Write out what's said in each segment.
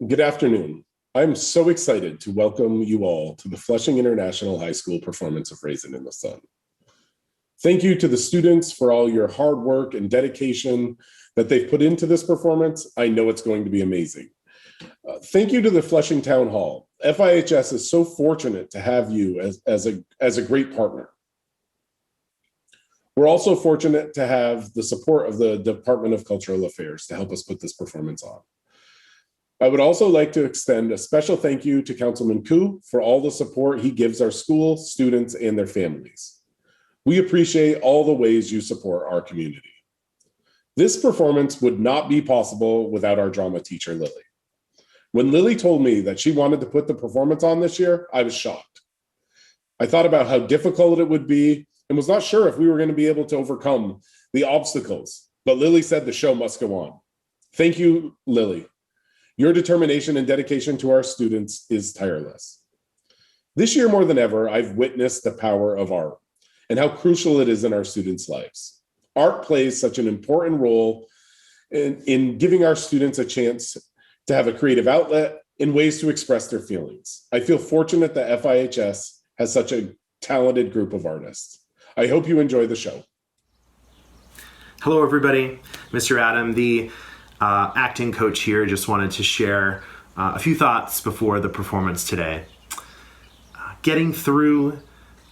Good afternoon. I'm so excited to welcome you all to the Flushing International High School performance of Raisin in the Sun. Thank you to the students for all your hard work and dedication that they've put into this performance. I know it's going to be amazing. Thank you to the Flushing Town Hall. FIHS is so fortunate to have you as a great partner. We're also fortunate to have the support of the Department of Cultural Affairs to help us put this performance on. I would also like to extend a special thank you to Councilman Koo for all the support he gives our school, students, and their families. We appreciate all the ways you support our community. This performance would not be possible without our drama teacher, Lily. When Lily told me that she wanted to put the performance on this year, I was shocked. I thought about how difficult it would be and was not sure if we were going to be able to overcome the obstacles, but Lily said the show must go on. Thank you, Lily. Your determination and dedication to our students is tireless. This year more than ever, I've witnessed the power of art and how crucial it is in our students' lives. Art plays such an important role in giving our students a chance to have a creative outlet and ways to express their feelings. I feel fortunate that FIHS has such a talented group of artists. I hope you enjoy the show. Hello, everybody. Mr. Adam, the acting coach here, just wanted to share a few thoughts before the performance today. Getting through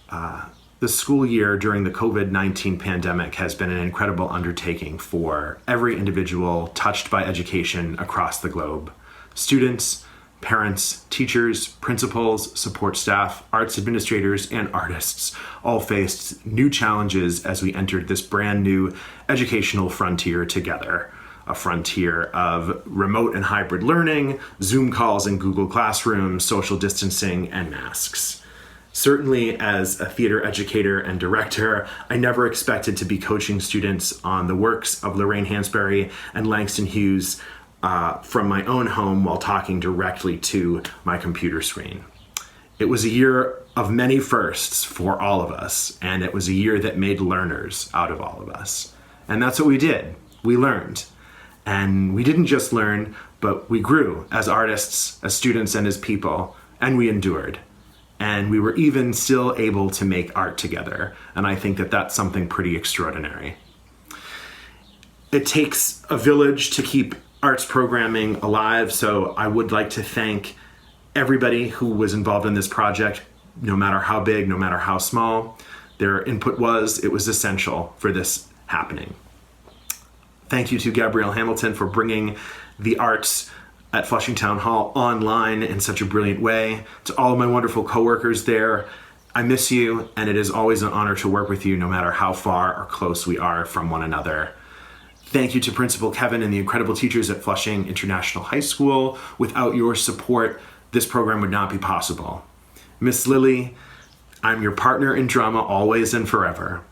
the school year during the COVID-19 pandemic has been an incredible undertaking for every individual touched by education across the globe. Students, parents, teachers, principals, support staff, arts administrators, and artists all faced new challenges as we entered this brand new educational frontier together. A frontier of remote and hybrid learning, Zoom calls and Google Classroom, social distancing, and masks. Certainly, as a theater educator and director, I never expected to be coaching students on the works of Lorraine Hansberry and Langston Hughes from my own home while talking directly to my computer screen. It was a year of many firsts for all of us, and it was a year that made learners out of all of us. And that's what we did. We learned. And we didn't just learn, but we grew as artists, as students, and as people, and we endured. And we were even still able to make art together. And I think that that's something pretty extraordinary. It takes a village to keep arts programming alive, so I would like to thank everybody who was involved in this project, no matter how big, no matter how small. Their input was essential for this happening. Thank you to Gabrielle Hamilton for bringing the arts at Flushing Town Hall online in such a brilliant way. To all of my wonderful coworkers there, I miss you, and it is always an honor to work with you no matter how far or close we are from one another. Thank you to Principal Kevin and the incredible teachers at Flushing International High School. Without your support, this program would not be possible. Miss Lily, I'm your partner in drama always and forever.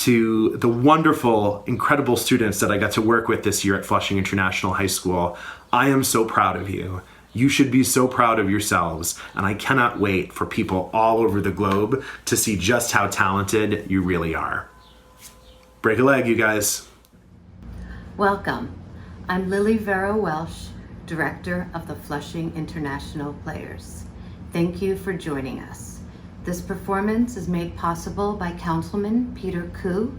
To the wonderful, incredible students that I got to work with this year at Flushing International High School, I am so proud of you. You should be so proud of yourselves, and I cannot wait for people all over the globe to see just how talented you really are. Break a leg, you guys. Welcome. I'm Lily Vera Welsh, Director of the Flushing International Players. Thank you for joining us. This performance is made possible by Councilman Peter Koo,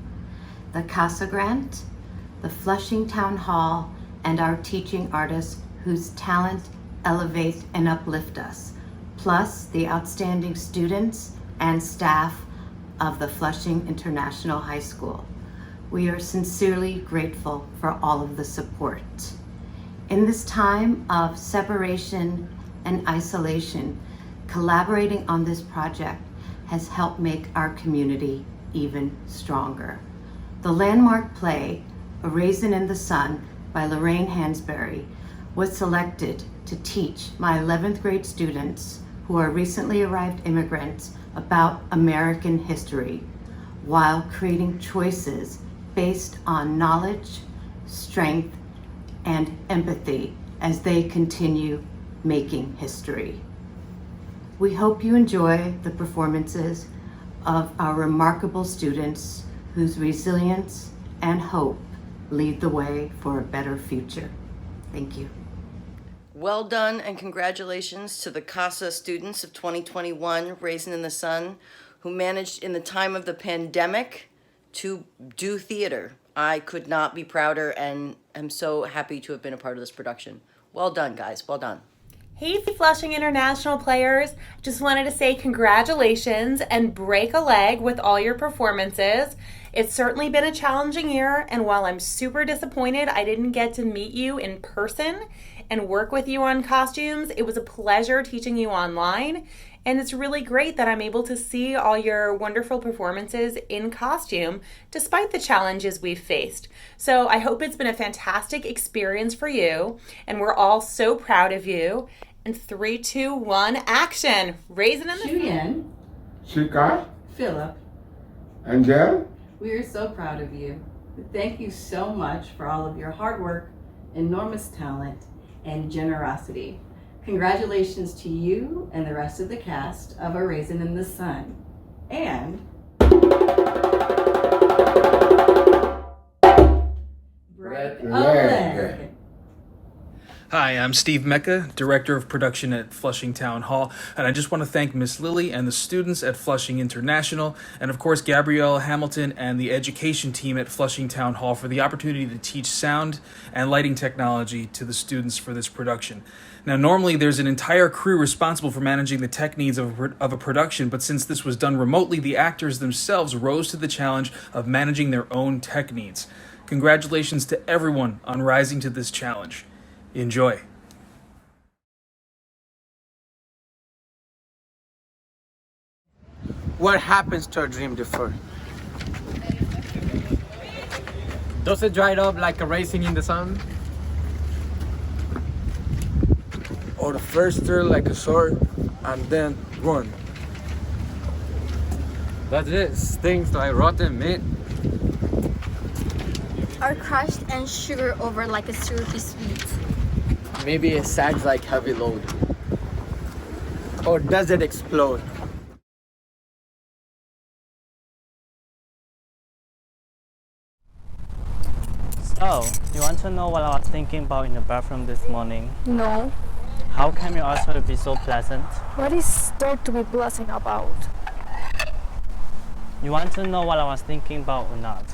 the CASA grant, the Flushing Town Hall, and our teaching artists whose talent elevate and uplift us, plus the outstanding students and staff of the Flushing International High School. We are sincerely grateful for all of the support. In this time of separation and isolation, collaborating on this project has helped make our community even stronger. The landmark play, A Raisin in the Sun by Lorraine Hansberry, was selected to teach my 11th grade students who are recently arrived immigrants about American history, while creating choices based on knowledge, strength, and empathy as they continue making history. We hope you enjoy the performances of our remarkable students whose resilience and hope lead the way for a better future. Thank you. Well done and congratulations to the CASA students of 2021, Raisin in the Sun, who managed in the time of the pandemic to do theater. I could not be prouder and am so happy to have been a part of this production. Well done, guys. Well done. Hey, Flushing International players. Just wanted to say congratulations and break a leg with all your performances. It's certainly been a challenging year, and while I'm super disappointed I didn't get to meet you in person and work with you on costumes, it was a pleasure teaching you online, and it's really great that I'm able to see all your wonderful performances in costume despite the challenges we've faced. So I hope it's been a fantastic experience for you, and we're all so proud of you. And 3, 2, 1, action! Raisin in the Julian, Shika, Philip, Angel, we are so proud of you. Thank you so much for all of your hard work, enormous talent, and generosity. Congratulations to you and the rest of the cast of A Raisin in the Sun. And break a leg. Hi, I'm Steve Mecca, Director of Production at Flushing Town Hall, and I just want to thank Miss Lily and the students at Flushing International, and of course Gabrielle Hamilton and the education team at Flushing Town Hall for the opportunity to teach sound and lighting technology to the students for this production. Now, normally there's an entire crew responsible for managing the tech needs of a production, but since this was done remotely, the actors themselves rose to the challenge of managing their own tech needs. Congratulations to everyone on rising to this challenge. Enjoy. What happens to a dream deferred? Does it dry up like a raisin in the sun? Or the first stir like a sword and then run? Does it stings like rotten meat? Are crushed and sugar over like a syrupy sweet? Maybe it sags like heavy load. Or does it explode? So, you want to know what I was thinking about in the bathroom this morning? No. How can you ask her to be so pleasant? What is there to be pleasant about? You want to know what I was thinking about or not?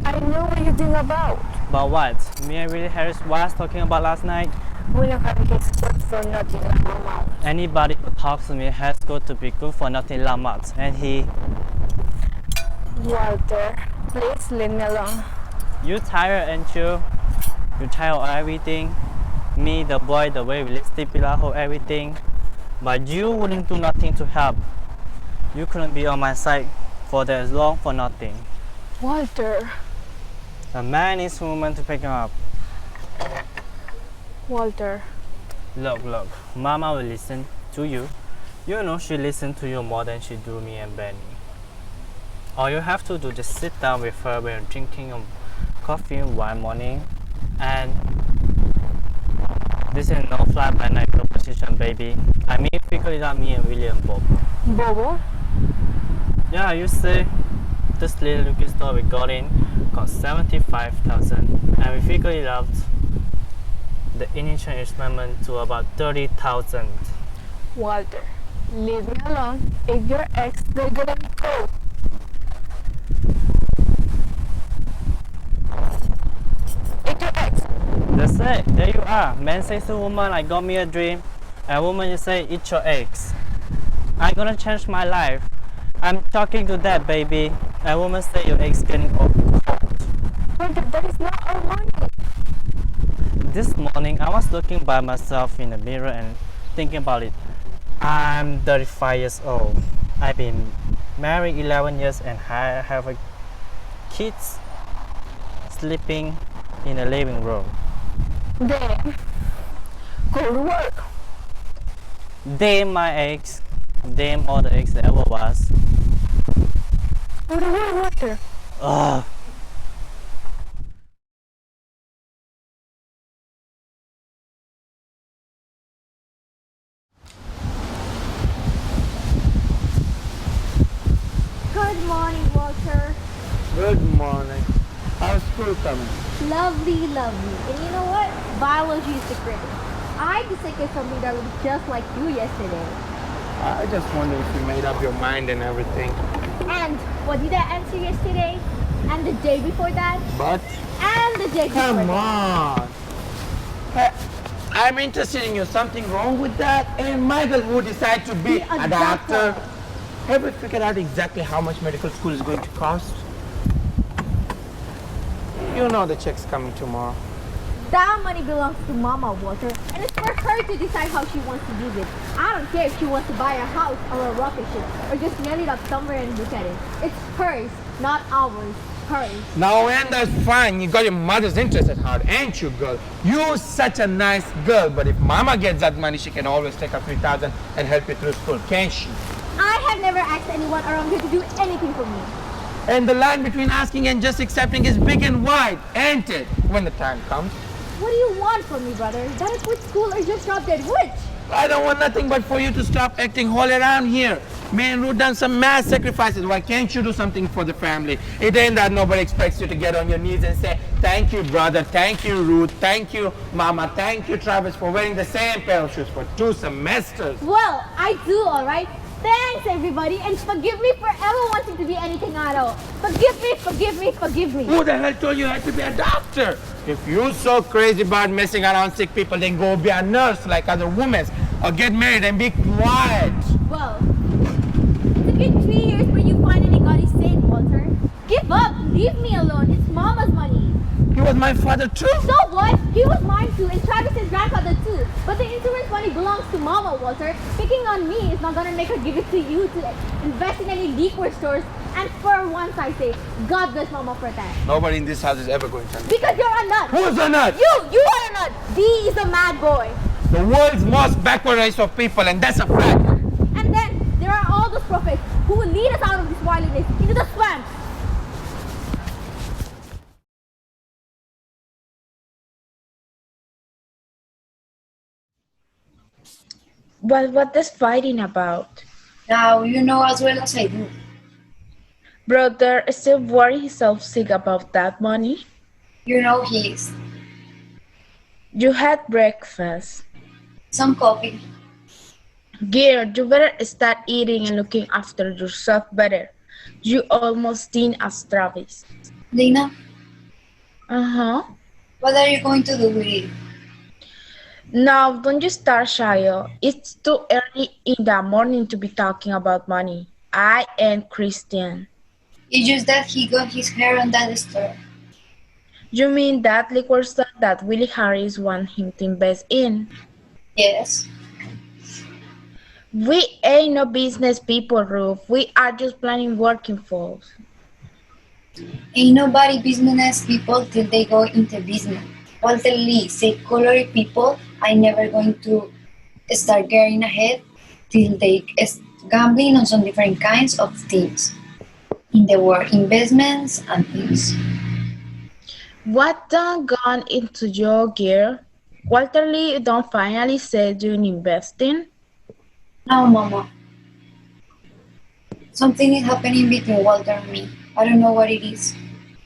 I know what you think about. About what? Me and Willie Harris was talking about last night? William Harris is good for nothing amount. Anybody who talks to me has got to be good for nothing lamats. And he... Walter, please leave me alone. You tired, ain't you? You tired of everything? Me, the boy, the way we lipstick pilaho, everything. But you wouldn't do nothing to help. You couldn't be on my side for that long for nothing. Walter. A man needs a woman to pick him up. Walter. Look, Mama will listen to you. You know she listens to you more than she do me and Benny. All you have to do is just sit down with her when you're drinking your coffee one morning, and this is no fly by night proposition, baby. I mean, figure it out, me and William Bob. Bobo? Yeah, you see, this little liquor store we got in cost 75,000, and we figured it out the initial investment to about 30,000. Walter, leave me alone. If your ex, they're gonna go. If your ex. That's it, there you are. Man says to woman, I got me a dream. And woman, you say, eat your eggs. I'm gonna change my life. I'm talking to that, baby. And woman say, your eggs getting cold. Walter, that is not our money. This morning, I was looking by myself in the mirror and thinking about it. I'm 35 years old. I've been married 11 years and I have a kids sleeping in the living room. Then, go to work. Damn my eggs. Damn all the eggs that ever was. Go to work, Walter. Ugh. Good morning, Walter. Good morning. How's school coming? Lovely. And you know what? Biology is the greatest. I decided something that looked just like you yesterday. I just wonder if you made up your mind and everything. And what did I answer yesterday? And the day before that? But And the day before come that? on. Hey, I'm interested in you. Something wrong with that? And Michael who decide to be a doctor. Have you figured out exactly how much medical school is going to cost? You know the check's coming tomorrow. That money belongs to Mama, Walter, and it's for her to decide how she wants to use it. I don't care if she wants to buy a house or a rocket ship or just nail it up somewhere and look at it. It's hers, not ours. Hers. Now, and that's fine. You got your mother's interest at heart, ain't you, girl? You're such a nice girl, but if Mama gets that money, she can always take a few thousand and help you through school, can't she? I have never asked anyone around here to do anything for me. And the line between asking and just accepting is big and wide, ain't it? When the time comes. What do you want from me, brother? That I quit school or just drop dead rich? I don't want nothing but for you to stop acting holy around here. Me and Ruth done some mass sacrifices. Why can't you do something for the family? It ain't that nobody expects you to get on your knees and say, thank you, brother, thank you, Ruth, thank you, Mama, thank you, Travis, for wearing the same pair of shoes for 2 semesters. Well, I do, all right? Thanks, everybody, and forgive me for ever wanting to be anything at all. Forgive me, forgive me, forgive me. Who the hell told you had to be a doctor? If you're so crazy about messing around sick people, then go be a nurse like other women, or get married and be quiet. Well, it's been 3 years, but you finally got it safe, Walter. Give up, leave me alone. It's Mama's money. He was my father too. So what? He was mine too, and Travis's grandfather too. But the insurance money belongs to Mama, Walter. Picking on me is not gonna make her give it to you to invest in any liquor stores. And for once I say, God bless Mama for that. Nobody in this house is ever going to understand. Because you're a nut. Who's a nut? You are a nut. D is a mad boy. The world's most backward race of people, and that's a fact. And then there are all those prophets who will lead us out of this wilderness into the swamp. But what is fighting about? Now you know as well as I do. Brother is still worrying himself sick about that money? You know he is. You had breakfast. Some coffee. Girl, you better start eating and looking after yourself better. You almost thin as Travis. Lena? Uh-huh. What are you going to do with it? Now, don't you start, Shayo. It's too early in the morning to be talking about money. I am Christian. It's just that he got his hair on that store. You mean that liquor store that Willie Harris wants him to invest in? Yes. We ain't no business people, Ruth. We are just planning working folks. Ain't nobody business people till they go into business. Walter Lee say colored people are never going to start getting ahead till they gambling on some different kinds of things in the world, investments and things. What done gone into your gear? Walter Lee don't finally say you investing? No, Mama. Something is happening between Walter and me. I don't know what it is,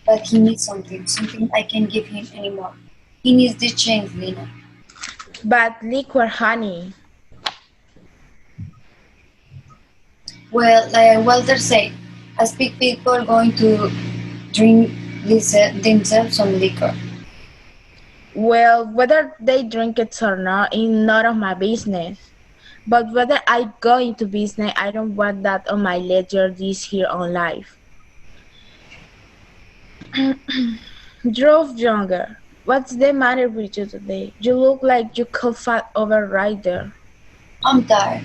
but he needs something I can give him anymore. He needs the change, Lena. But liquor, honey. Well, like Walter said, as big people going to drink themselves some liquor. Well, whether they drink it or not is none of my business. But whether I go into business, I don't want that on my ledger this here on life. Drove younger. What's the matter with you today? You look like you could fall over right there. I'm tired.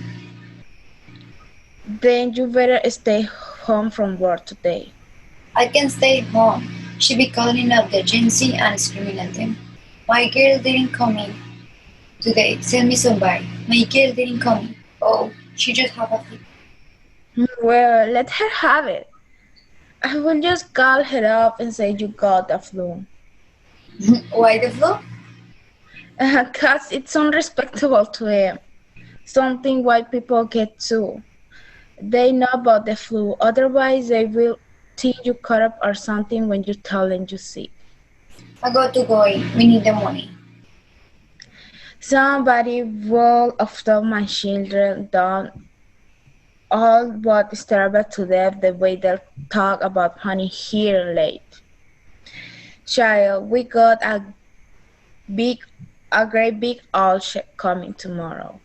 Then you better stay home from work today. I can stay home. She be calling up the agency and screaming at them. My girl didn't come in today. Tell me somebody. My girl didn't come in. Oh, she just have a flu. Well, let her have it. I will just call her up and say you got the flu. Why the flu? Because it's unrespectable to them. Something white people get too. They know about the flu. Otherwise, they will think you caught up or something when you tell them you're sick. I got to go in. We need the money. Somebody will after my children down all but starved to death the way they'll talk about honey here late. Child, we got a great big owl coming tomorrow.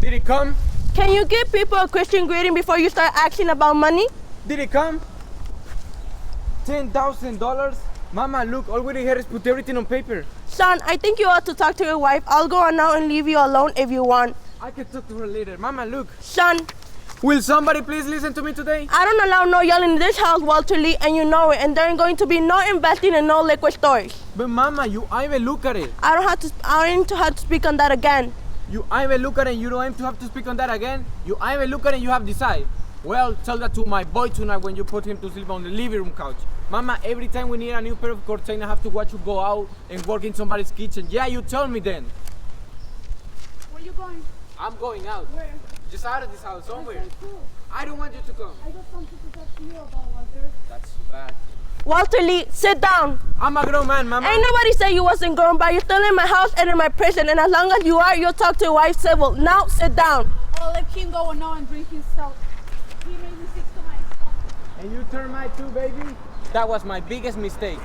Did it come? Can you give people a Christian greeting before you start asking about money? Did it come? $10,000? Mama, look, all we did is put everything on paper. Son, I think you ought to talk to your wife. I'll go on now and leave you alone if you want. I can talk to her later. Mama, look. Son. Will somebody please listen to me today? I don't allow no yelling in this house, Walter Lee, and you know it. And there ain't going to be no investing in no liquor stores. But Mama, you even look at it. I don't have to speak on that again. You even look at it and you don't have to speak on that again? You even look at it and you have decide. Well, tell that to my boy tonight when you put him to sleep on the living room couch. Mama, every time we need a new pair of curtains, I have to watch you go out and work in somebody's kitchen. Yeah, you tell me then. Where are you going? I'm going out. Where? Just out of this house, somewhere. That's so cool. I don't want you to come. I got something to talk to you about, Walter. That's too bad. Walter Lee, sit down. I'm a grown man, Mama. Ain't nobody say you wasn't grown, but you're still in my house and in my prison. And as long as you are, you'll talk to your wife civil. Now, sit down. I'll let him go now and drink himself. He made me sick to myself. And you turn my too, baby? That was my biggest mistake.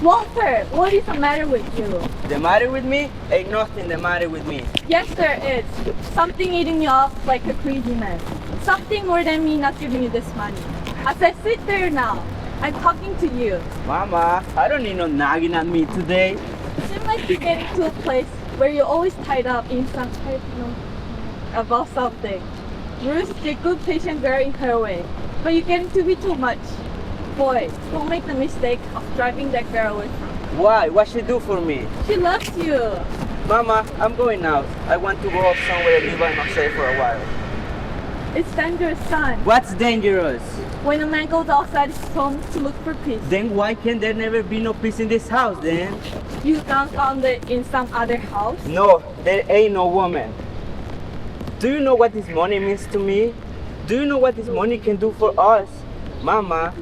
Walter, what is the matter with you? The matter with me? Ain't nothing the matter with me. Yes, there is. Something eating you up like a crazy man. Something more than me not giving you this money. As I sit there now, I'm talking to you. Mama, I don't need no nagging at me today. It seems like you're getting to a place where you're always tied up in some type, about something. Ruth, you're a good patient girl in her way, but you're getting to be too much. Boy, don't make the mistake of driving that girl away from you. Why? What she do for me? She loves you. Mama, I'm going out. I want to go off somewhere and be by myself for a while. It's dangerous, son. What's dangerous? When a man goes outside his home to look for peace. Then why can there never be no peace in this house then? You found it in some other house? No, there ain't no woman. Do you know what this money means to me? Do you know what this money can do for us? Mama,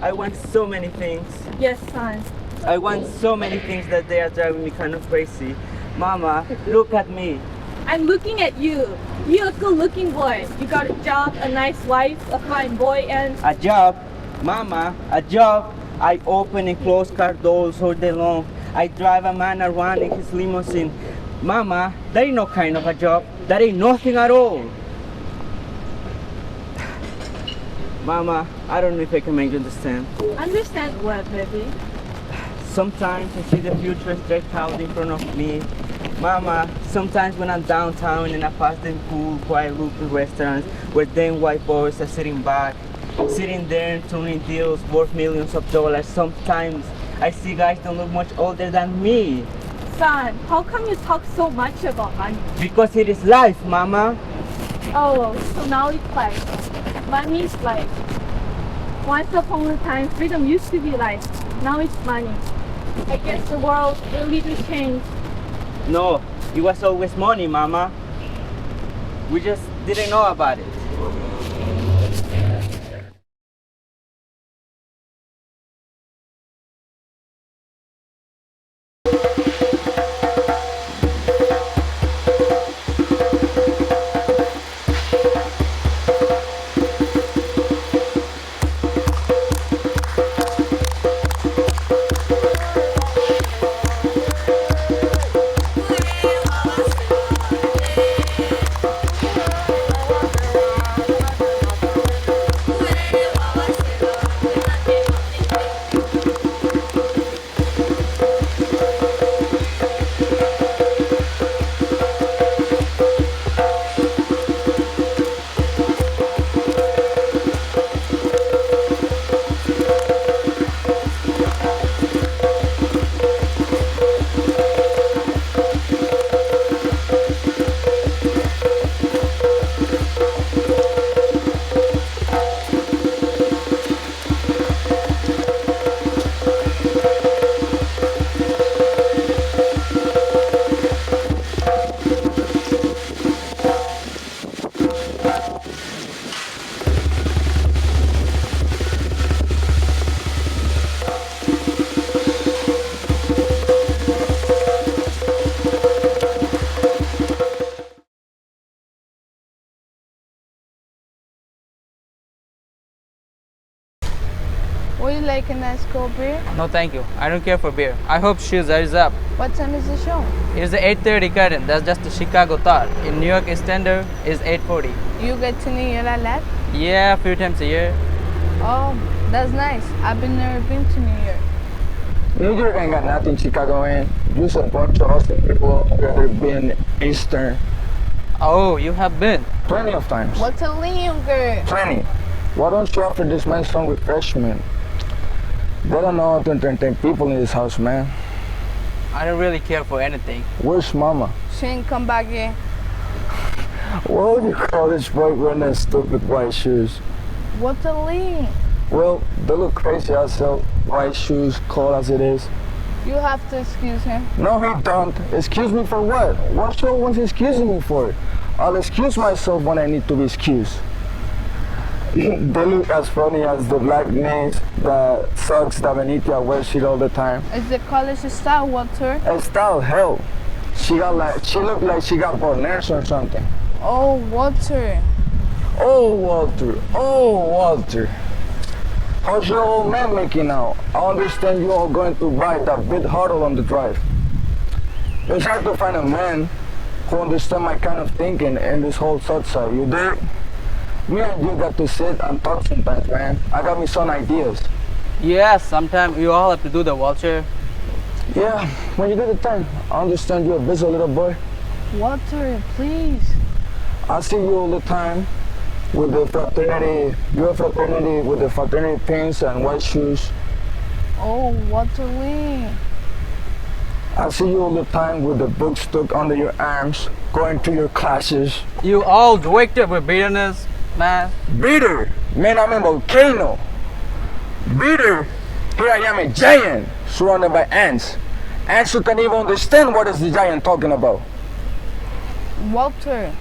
I want so many things. Yes, son. I want so many things that they are driving me kind of crazy. Mama, look at me. I'm looking at you. You're a good-looking boy. You got a job, a nice wife, a fine boy, and... A job? Mama, a job? I open and close car doors all day long. I drive a man around in his limousine. Mama, that ain't no kind of a job. That ain't nothing at all. Mama, I don't know if I can make you understand. Understand what, baby? Sometimes I see the future straight out in front of me. Mama, sometimes when I'm downtown and I pass them cool, quiet looking restaurants where them white boys are sitting back, sitting there and turning deals worth millions of dollars, sometimes I see guys don't look much older than me. Son, how come you talk so much about money? Because it is life, Mama. Oh, so now it's life. Money is life. Once upon a time, freedom used to be life. Now it's money. I guess the world will really change. No, it was always money, Mama. We just didn't know about it. like a nice cold beer? No, thank you. I don't care for beer. I hope shoes is up. What time is the show? It's the 8:30 curtain. That's just the Chicago thought. In New York, standard is 8:40. You get to New York a lot? Yeah, a few times a year. Oh, that's nice. I've never been to New York. New York ain't got nothing Chicago in. Just a bunch of awesome people that have been Eastern. Oh, you have been? Plenty of times. What's a linger? Plenty. Why don't you offer this man some refreshment? They don't know how to entertain people in this house, man. I don't really care for anything. Where's Mama? She ain't come back yet. What would you call this boy wearing that stupid white shoes? What's a ling? Well, they look crazy outside. White shoes, cold as it is. You have to excuse him. No, he don't. Excuse me for what? What you always excusing me for? I'll excuse myself when I need to be excused. They look as funny as the black names, the socks that Benitia wears shit all the time. Is the college style, Walter? And style, hell. She looked like she got boners or something. Oh, Walter. Oh, Walter. Oh, Walter. How's your old man making out? I understand you all going to buy that big huddle on the drive. It's hard to find a man who understands my kind of thinking in this whole south side. You dig? Me and you got to sit and talk sometimes, man. I got me some ideas. Yeah, sometimes you all have to do the Walter. Yeah, when you get the time. I understand you're a busy little boy. Walter, please. I see you all the time with the fraternity, your fraternity with the fraternity pins and white shoes. Oh, Walter Lee. I see you all the time with the book stuck under your arms, going to your classes. You all waked up with bitterness, man. Bitter? Man, I'm a volcano. Bitter? Here I am, a giant, surrounded by ants. Ants who can't even understand what is the giant talking about. Walter,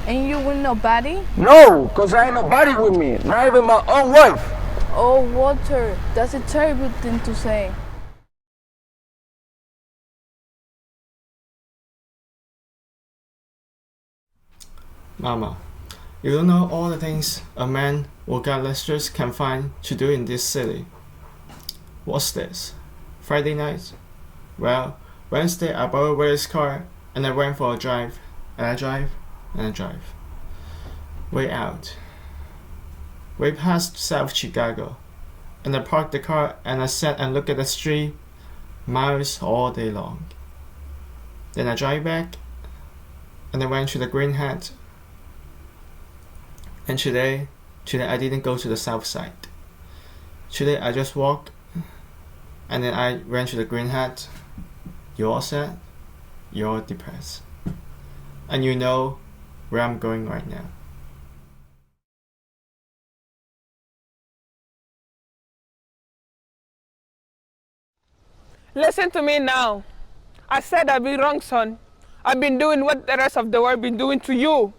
ain't you with nobody? No, because I ain't nobody with me, not even my own wife. Oh, Walter, that's a terrible thing to say. Mama, you don't know all the things a man regardless can find to do in this city. What's this? Friday night? Well, Wednesday I borrowed Willie's car and I went for a drive, and I drive, and I drive. Way out. Way past South Chicago. And I parked the car and I sat and looked at the street, miles all day long. Then I drive back and I went to the Green Hat. And today I didn't go to the south side. Today I just walked and then I went to the Green Hat. You're all sad, you're depressed. And you know where I'm going right now. Listen to me now. I said I've been wrong, son. I've been doing what the rest of the world been doing to you.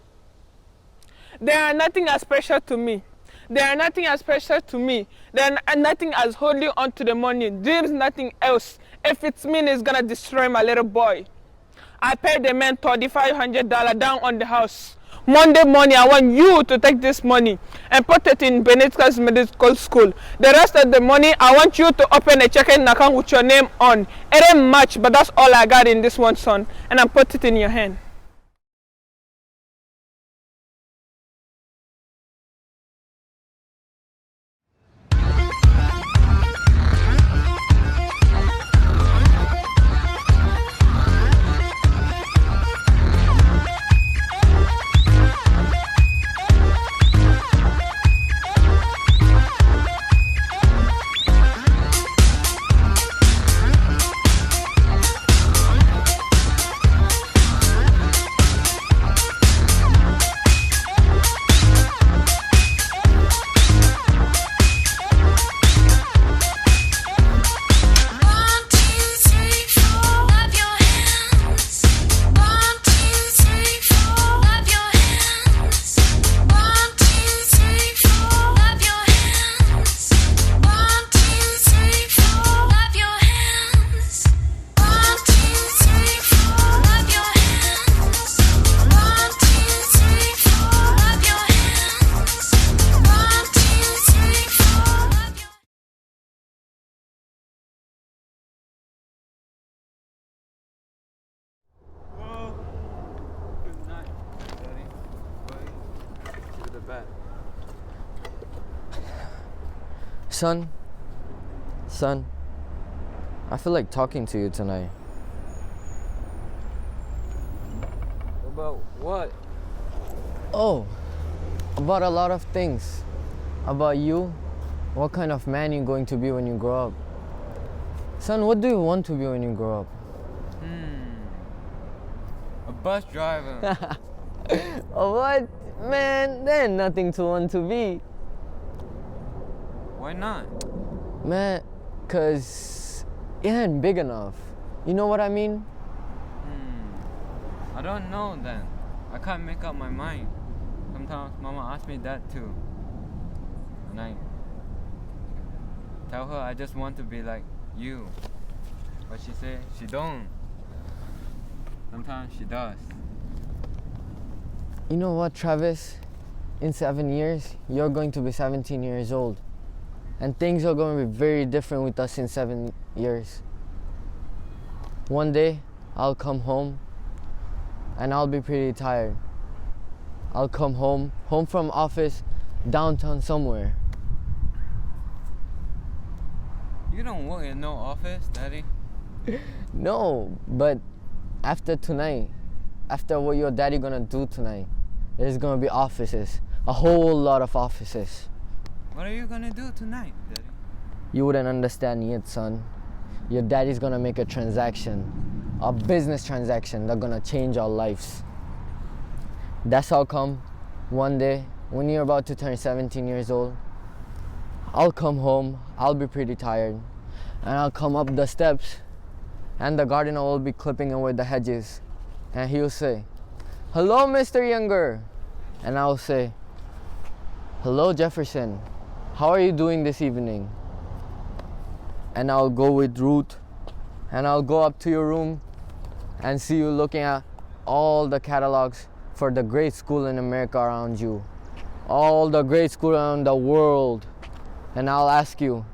They are nothing as special to me. They are nothing as special to me. They are nothing as holding on to the money. Dreams, nothing else. If it's me, it's gonna destroy my little boy. I paid the man $3,500 down on the house. Monday morning, I want you to take this money and put it in Benitez Medical School. The rest of the money, I want you to open a checking account with your name on. It ain't much, but that's all I got in this one, son. And I put it in your hand. Son, I feel like talking to you tonight. About what? Oh, about a lot of things. About you, what kind of man you're going to be when you grow up. Son, what do you want to be when you grow up? A bus driver. Oh, what? Man, there's nothing to want to be. Why not? Man, cause it ain't big enough. You know what I mean? I don't know then. I can't make up my mind. Sometimes Mama asks me that too. And I tell her I just want to be like you. But she say she don't. Sometimes she does. You know what, Travis? In 7 years, you're going to be 17 years old. And things are going to be very different with us in 7 years. One day, I'll come home and I'll be pretty tired. I'll come home from office, downtown somewhere. You don't work in no office, Daddy. No, but after tonight, after what your daddy gonna do tonight, there's gonna be offices, a whole lot of offices. What are you gonna do tonight, Daddy? You wouldn't understand yet, son. Your daddy's gonna make a transaction, a business transaction that's gonna change our lives. That's how come one day, when you're about to turn 17 years old, I'll come home, I'll be pretty tired, and I'll come up the steps, and the gardener will be clipping away the hedges, and he'll say, "Hello, Mr. Younger," and I'll say, "Hello, Jefferson. How are you doing this evening?" And I'll go with Ruth, and I'll go up to your room and see you looking at all the catalogs for the great school in America around you, all the great school around the world. And I'll ask you,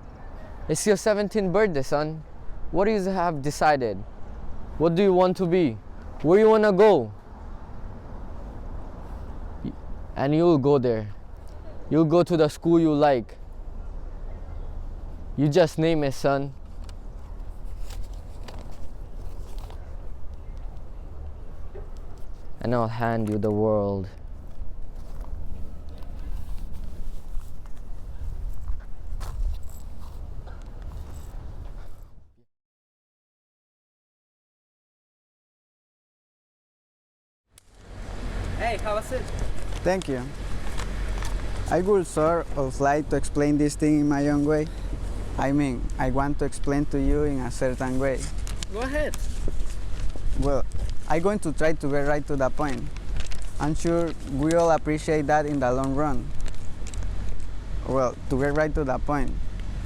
it's your 17th birthday, son. What do you have decided? What do you want to be? Where you want to go? And you'll go there. You'll go to the school you like. You just name it, son. And I'll hand you the world. Hey, how was it? Thank you. I would sort of like to explain this thing in my own way. I mean, I want to explain to you in a certain way. Go ahead. Well, I'm going to try to get right to the point. I'm sure we all appreciate that in the long run. Well, to get right to the point,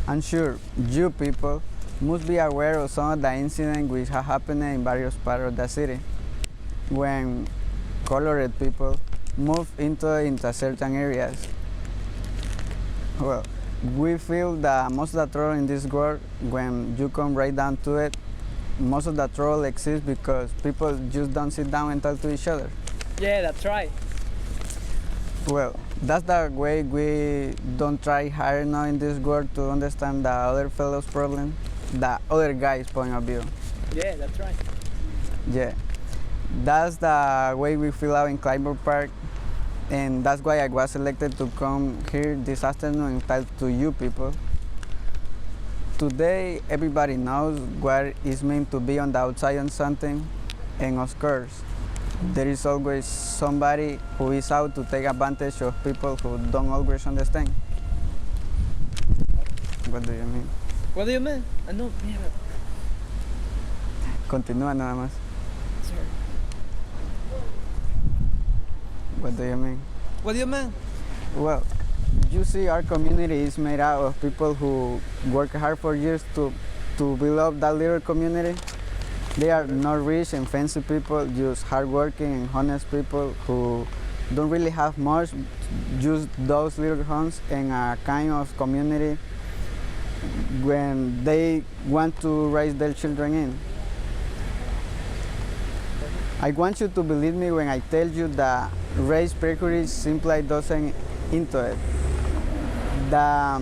I'm sure you people must be aware of some of the incidents which have happened in various parts of the city when colored people move into certain areas. Well, we feel that most of the trouble in this world, when you come right down to it, most of the trouble exists because people just don't sit down and talk to each other. Yeah, that's right. Well, that's the way we don't try hard now in this world to understand the other fellow's problem, the other guy's point of view. Yeah, that's right. Yeah, that's the way we feel out in Clybourne Park, and that's why I was selected to come here this afternoon and talk to you people. Today, everybody knows what it means to be on the outside on something, and of course, there is always somebody who is out to take advantage of people who don't always understand. What do you mean? What do you mean? No, mira. Continúa nada más. Sorry. What do you mean? What do you mean? Well, you see, our community is made out of people who work hard for years to build up that little community. They are not rich and fancy people, just hardworking and honest people who don't really have much, just those little homes and a kind of community when they want to raise their children in. I want you to believe me when I tell you that race prejudice simply doesn't into it. The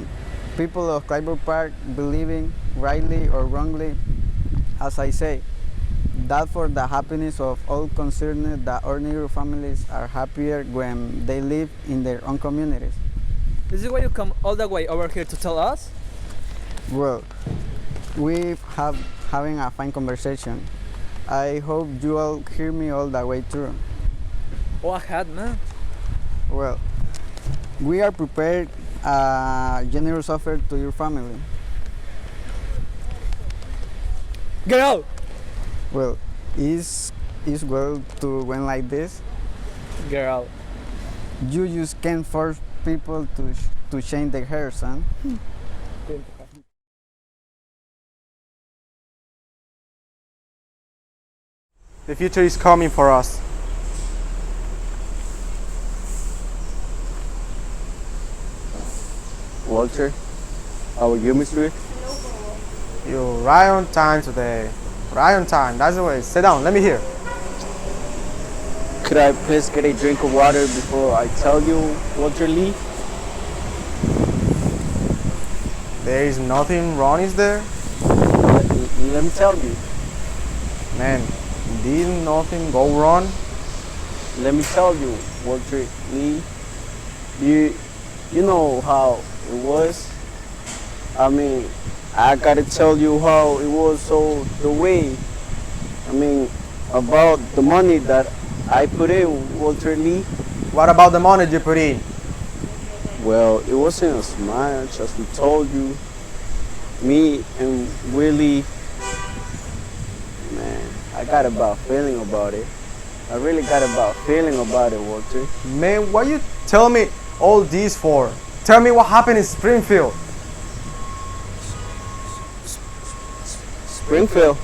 people of Clybourne Park believing, rightly or wrongly, as I say, that for the happiness of all concerned, the ordinary families are happier when they live in their own communities. This is why you come all the way over here to tell us? Well, we have having a fine conversation. I hope you all hear me all the way through. Go ahead, man. Well, we are prepared a generous offer to your family. Get out! Well, is well to win like this? Get out. You just can't force people to change their hair, son. The future is coming for us. Walter, how are you, Mr. You're right on time today. Right on time. That's the way. Sit down. Let me hear. Could I please get a drink of water before I tell you, Walter Lee? There is nothing wrong, is there? Let me tell you. Man, did nothing go wrong? Let me tell you, Walter Lee. You know how it was? I mean, I gotta tell you how it was, so the way, I mean, about the money that I put in, Walter Lee. What about the money you put in? Well, it wasn't as much as we told you. Me and Willie, man, I got a bad feeling about it. I really got a bad feeling about it, Walter. Man, what you tell me all this for? Tell me what happened in Springfield. Springfield?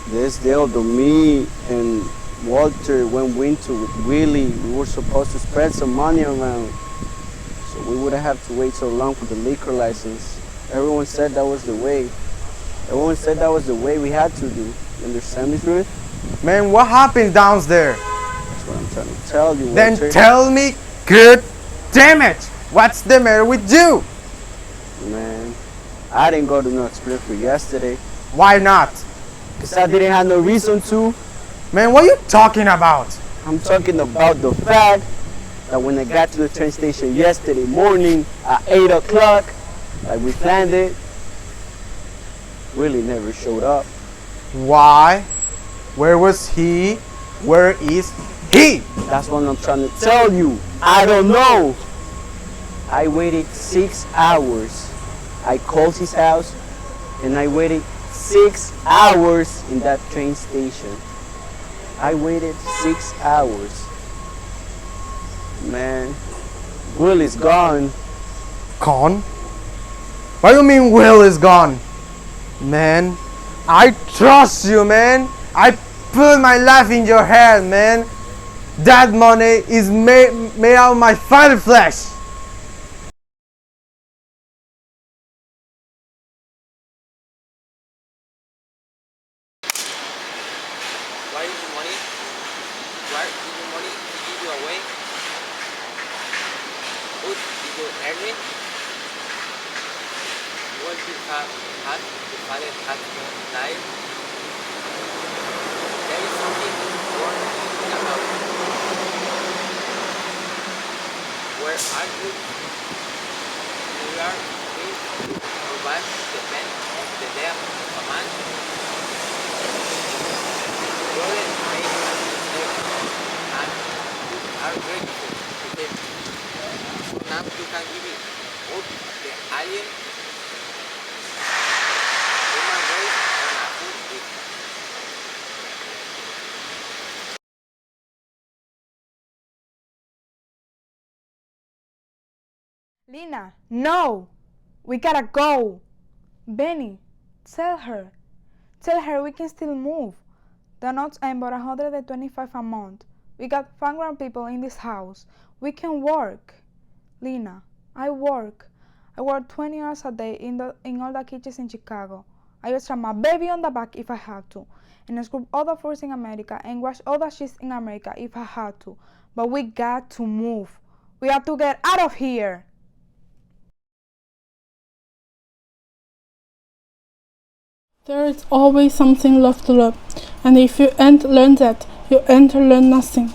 This deal to me and Walter when we went to with Willie, we were supposed to spread some money around. So we wouldn't have to wait so long for the liquor license. Everyone said that was the way. Everyone said that was the way we had to do. You understand me, Ruth? Man, what happened down there? That's what I'm trying to tell you, Then Walter. tell me, good damn it! What's the matter with you? Man, I didn't go to North Springfield yesterday. Why not? Because I didn't have no reason to. Man, what are you talking about? I'm talking about the fact that when I got to the train station yesterday morning at 8 o'clock, like we planned it, Willie never showed up. Why? Where was he? Where is he? That's what I'm trying to tell you. I don't know. I waited 6 hours. I called his house and I waited 6 hours in that train station. I waited 6 hours. Man, Will is gone. Gone? What do you mean Will is gone? Man, I trust you, man. I put my life in your hand, man. That money is made out of my father flesh. Why is the money? Why is the money give you away? Who did you earn it? What you have had the father has been life? There is something wrong about it. Where are you? You are free or what depend on the death of a man? You already made a mistake and you are grateful to him. So now you can give it up the alien human race on a food eat. Lina, no! We gotta go! Benny, tell her. Tell her we can still move. The notes are about $125 a month. We got fun people in this house. We can work. Lina, I work 20 hours a day in all the kitchens in Chicago. I just throw my baby on the back if I have to. And I scrub all the floors in America and wash all the sheets in America if I have to. But we got to move. We have to get out of here. There is always something left to learn, and if you ain't learned that, you ain't learned nothing.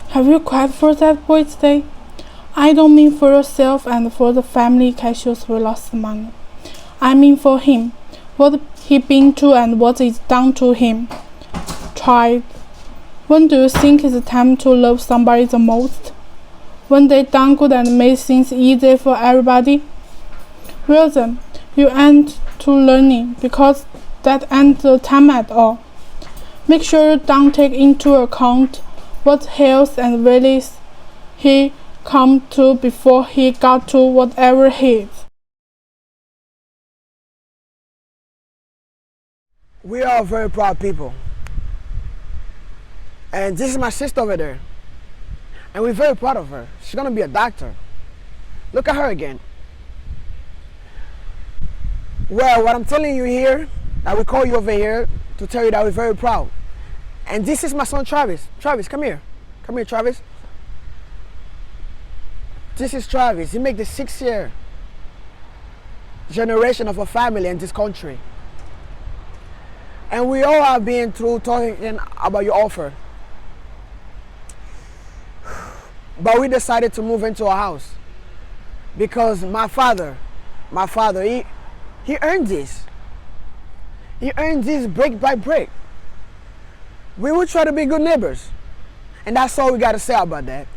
Have you cried for that boy today? I don't mean for yourself and for the family cashiers who lost money. I mean for him, what he been through and what is done to him. Child, when do you think is the time to love somebody the most? When they done good and made things easy for everybody? Well then, you ain't to learning because that ain't the time at all. Make sure you don't take into account what hills and valleys he come to before he got to whatever he is. We are very proud people. And this is my sister over there. And we're very proud of her. She's gonna be a doctor. Look at her again. Well, what I'm telling you here, I will call you over here to tell you that we're very proud. And this is my son Travis. Travis, come here. Come here, Travis. This is Travis. He made the 6th generation of a family in this country. And we all have been through talking about your offer. But we decided to move into a house because my father, he earned this. He earned this brick by brick. We will try to be good neighbors. And that's all we got to say about that.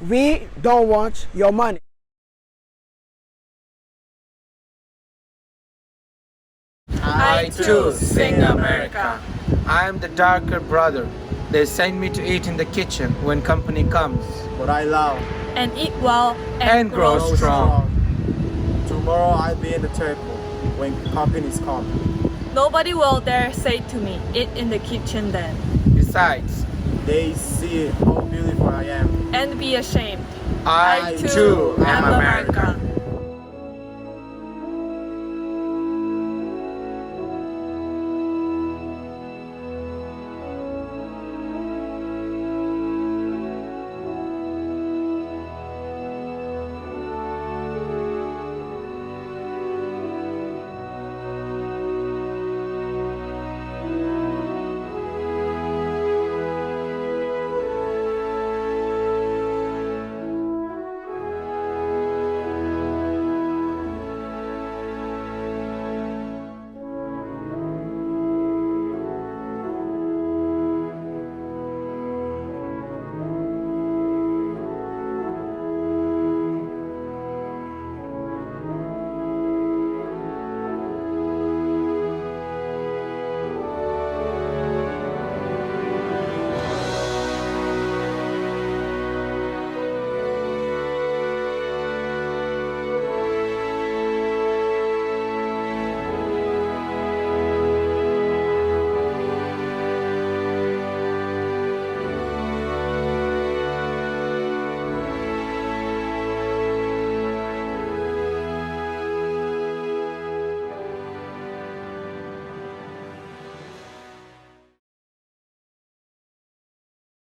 We don't want your money. I too sing America. I am the darker brother. They send me to eat in the kitchen when company comes. But I love and eat well and grow strong. Tomorrow I'll be in the table when companies come. Nobody will dare say to me, eat in the kitchen then. Besides, they see how beautiful I am and be ashamed. I too am American.